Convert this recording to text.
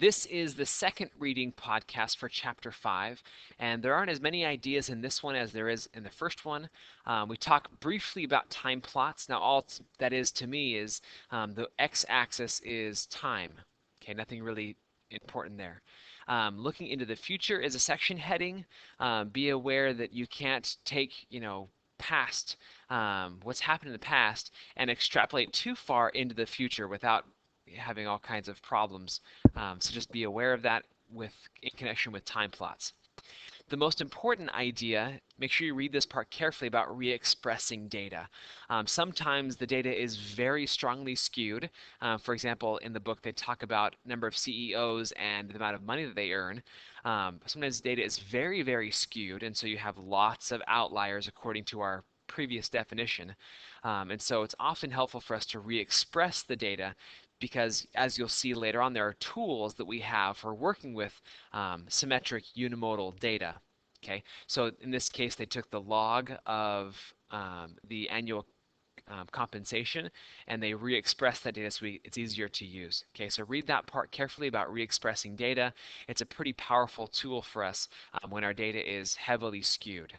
This is the second reading podcast for Chapter 5, and there aren't as many ideas in this one as there is in the first one. We talk briefly about time plots. Now, all that is to me is the x-axis is time. Okay, nothing really important there. Looking into the future is a section heading. Be aware that you can't take, past what's happened in the past and extrapolate too far into the future without having all kinds of problems. So just be aware of that in connection with time plots. The most important idea, make sure you read this part carefully about re-expressing data. Sometimes the data is very strongly skewed. For example, in the book they talk about number of CEOs and the amount of money that they earn. Sometimes data is very, very skewed, and so you have lots of outliers according to our previous definition. And so it's often helpful for us to re-express the data because, as you'll see later on, there are tools that we have for working with symmetric unimodal data. Okay, so in this case, they took the log of the annual compensation and they re-express that data so it's easier to use. Okay, so read that part carefully about re-expressing data. It's a pretty powerful tool for us when our data is heavily skewed.